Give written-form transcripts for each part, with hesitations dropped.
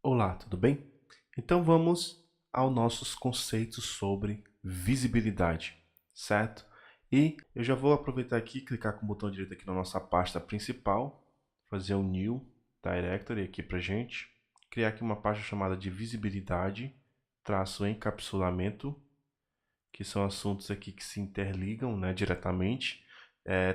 Olá, tudo bem? Então vamos aos nossos conceitos sobre visibilidade, certo? E eu já vou aproveitar aqui, clicar com o botão direito aqui na nossa pasta principal, fazer um New Directory aqui pra gente, criar aqui uma pasta chamada de visibilidade, traço encapsulamento, que são assuntos aqui que se interligam, né, diretamente.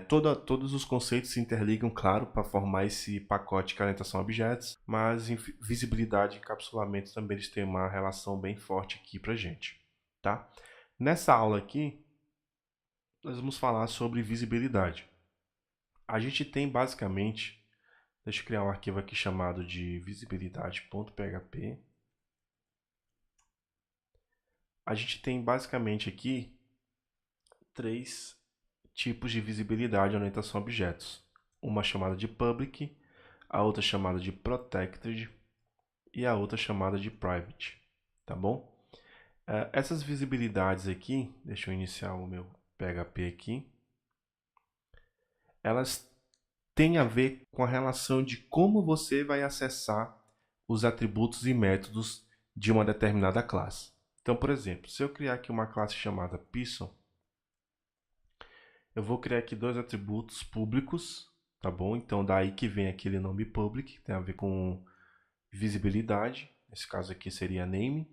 Todos os conceitos se interligam, claro, para formar esse pacote de orientação a objetos, mas em visibilidade e encapsulamento também eles têm uma relação bem forte aqui para a gente. Tá? Nessa aula aqui, nós vamos falar sobre visibilidade. A gente tem basicamente, deixa eu criar um arquivo aqui chamado de visibilidade.php. A gente tem basicamente aqui três tipos de visibilidade e orientação a objetos. Uma chamada de Public, a outra chamada de Protected e a outra chamada de Private. Tá bom? Essas visibilidades aqui, deixa eu iniciar o meu PHP aqui, elas têm a ver com a relação de como você vai acessar os atributos e métodos de uma determinada classe. Então, por exemplo, se eu criar aqui uma classe chamada Person, eu vou criar aqui dois atributos públicos, tá bom? Então, daí que vem aquele nome public, que tem a ver com visibilidade. Nesse caso aqui seria name.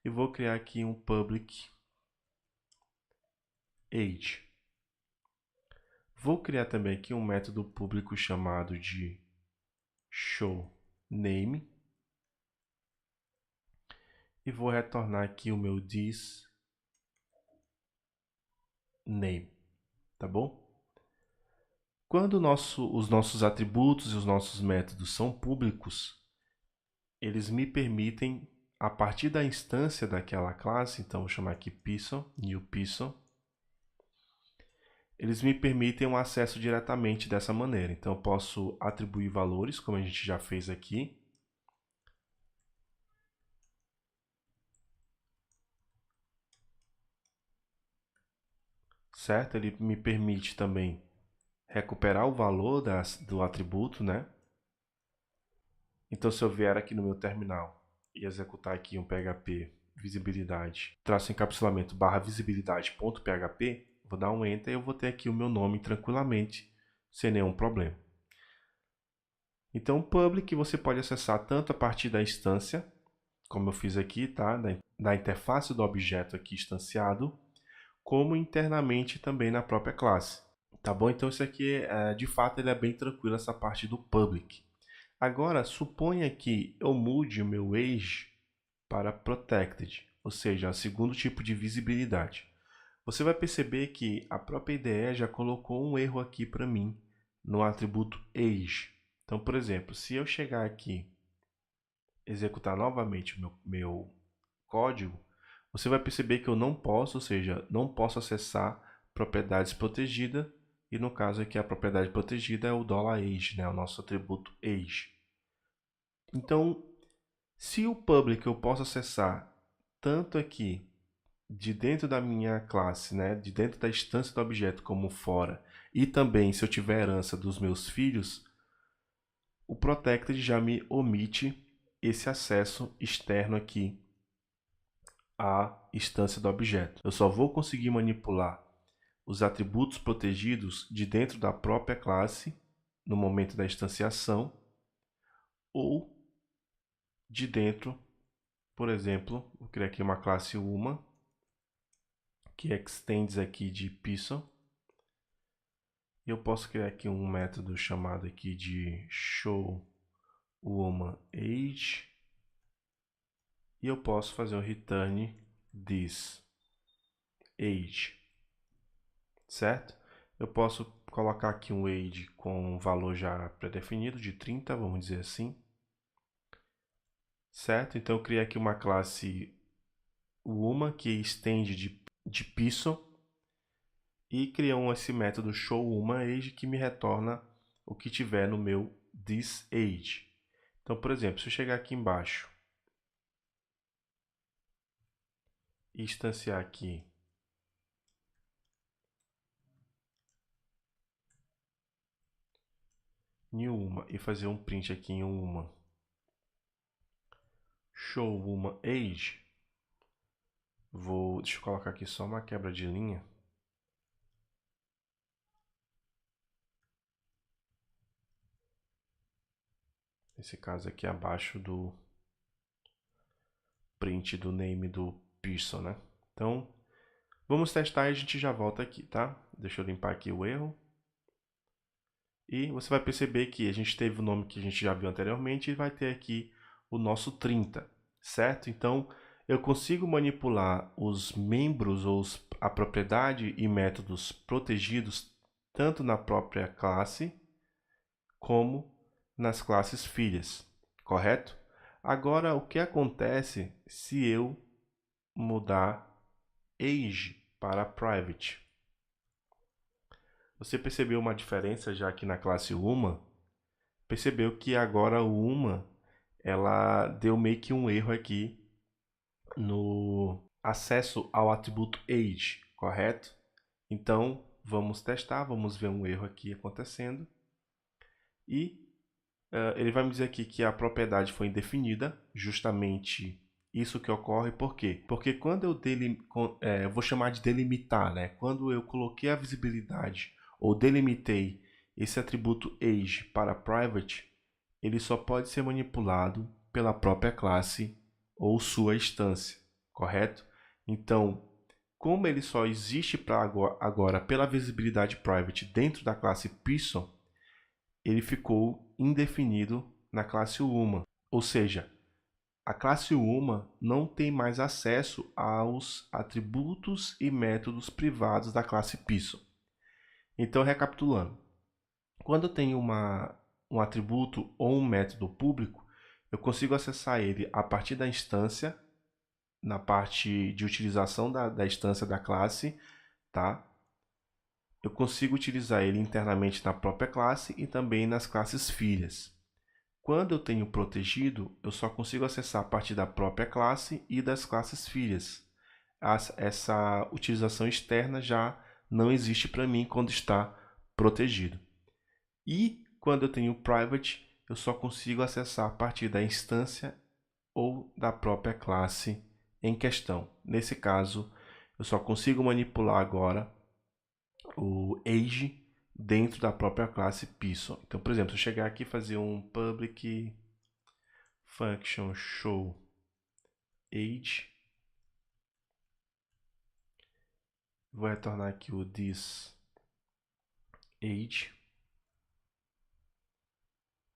E vou criar aqui um public age. Vou criar também aqui um método público chamado de show name. E vou retornar aqui o meu this name, tá bom? Quando os nossos atributos e os nossos métodos são públicos, eles me permitem, a partir da instância daquela classe, então vou chamar aqui Person, new Person, eles me permitem um acesso diretamente dessa maneira. Então eu posso atribuir valores, como a gente já fez aqui. Certo? Ele me permite também recuperar o valor do atributo, né? Então se eu vier aqui no meu terminal e executar aqui um PHP visibilidade, traço encapsulamento barra visibilidade.php, vou dar um enter e eu vou ter aqui o meu nome tranquilamente, sem nenhum problema. Então o public você pode acessar tanto a partir da instância, como eu fiz aqui, tá? Da interface do objeto aqui instanciado, como internamente também na própria classe. Tá bom? Então isso aqui, de fato, ele é bem tranquilo, essa parte do public. Agora, suponha que eu mude o meu age para protected, ou seja, o segundo tipo de visibilidade. Você vai perceber que a própria IDE já colocou um erro aqui para mim no atributo age. Então, por exemplo, se eu chegar aqui, executar novamente o meu código, você vai perceber que eu não posso, ou seja, não posso acessar propriedades protegidas, e no caso aqui a propriedade protegida é o $age, né, o nosso atributo age. Então, se o public eu posso acessar tanto aqui de dentro da minha classe, né, de dentro da instância do objeto como fora, e também se eu tiver herança dos meus filhos, o protected já me omite esse acesso externo aqui à instância do objeto. Eu só vou conseguir manipular os atributos protegidos de dentro da própria classe no momento da instanciação ou de dentro, por exemplo, vou criar aqui uma classe UMA que extends aqui de Person. E eu posso criar aqui um método chamado aqui de showWomanAge e eu posso fazer um return this age, certo? Eu posso colocar aqui um age com um valor já pré-definido de 30, vamos dizer assim, certo? Então eu criei aqui uma classe woman que estende de Person e criou esse método showWomanAge que me retorna o que tiver no meu thisAge. Então, por exemplo, se eu chegar aqui embaixo e instanciar aqui new uma e fazer um print aqui em uma, showWomanAge, deixa eu colocar aqui só uma quebra de linha. Nesse caso aqui abaixo do print do name do person, né? Então, vamos testar e a gente já volta aqui, tá? Deixa eu limpar aqui o erro. E você vai perceber que a gente teve o nome que a gente já viu anteriormente e vai ter aqui o nosso 30, certo? Então, eu consigo manipular os membros ou a propriedade e métodos protegidos tanto na própria classe como nas classes filhas, correto? Agora, o que acontece se eu mudar age para private? Você percebeu uma diferença já aqui na classe Uma? Percebeu que agora o Uma, ela deu meio que um erro aqui no acesso ao atributo age, correto? Então, vamos testar, vamos ver um erro aqui acontecendo. E ele vai me dizer aqui que a propriedade foi indefinida, justamente isso que ocorre, por quê? Porque quando eu vou chamar de delimitar, né? Quando eu coloquei a visibilidade ou delimitei esse atributo age para private, ele só pode ser manipulado pela própria classe ou sua instância, correto? Então, como ele só existe para agora pela visibilidade private dentro da classe person, ele ficou indefinido na classe Uma. Ou seja, a classe Uma não tem mais acesso aos atributos e métodos privados da classe person. Então, recapitulando, quando eu tenho um atributo ou um método público, eu consigo acessar ele a partir da instância, na parte de utilização da instância da classe, tá? Eu consigo utilizar ele internamente na própria classe e também nas classes filhas. Quando eu tenho protegido, eu só consigo acessar a partir da própria classe e das classes filhas. Essa utilização externa já não existe para mim quando está protegido. E quando eu tenho private, eu só consigo acessar a partir da instância ou da própria classe em questão. Nesse caso, eu só consigo manipular agora o age dentro da própria classe person. Então, por exemplo, se eu chegar aqui e fazer um public function show age, vou retornar aqui o this age,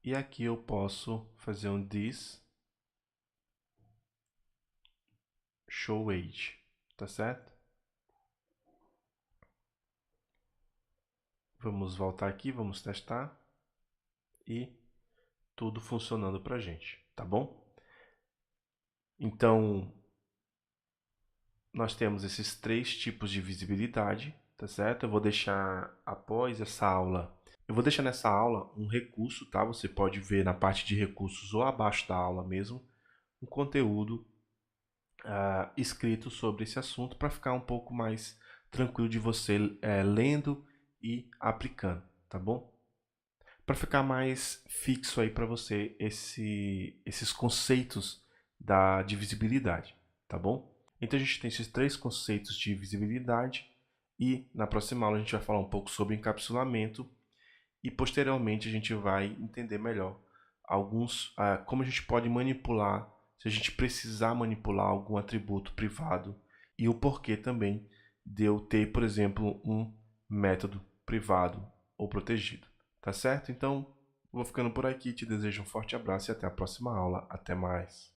e aqui eu posso fazer um this show age, tá certo? Vamos voltar aqui, vamos testar e tudo funcionando pra gente, tá bom? Então, nós temos esses 3 tipos de visibilidade, tá certo? Eu vou deixar após essa aula, eu vou deixar nessa aula um recurso, tá? Você pode ver na parte de recursos ou abaixo da aula mesmo, um conteúdo escrito sobre esse assunto para ficar um pouco mais tranquilo de você lendo e aplicando, tá bom? Para ficar mais fixo aí para você esses conceitos de visibilidade, tá bom? Então a gente tem esses 3 conceitos de visibilidade e na próxima aula a gente vai falar um pouco sobre encapsulamento e posteriormente a gente vai entender melhor como a gente pode manipular, se a gente precisar manipular algum atributo privado e o porquê também de eu ter, por exemplo, um método privado ou protegido. Tá certo? Então, vou ficando por aqui, te desejo um forte abraço e até a próxima aula. Até mais!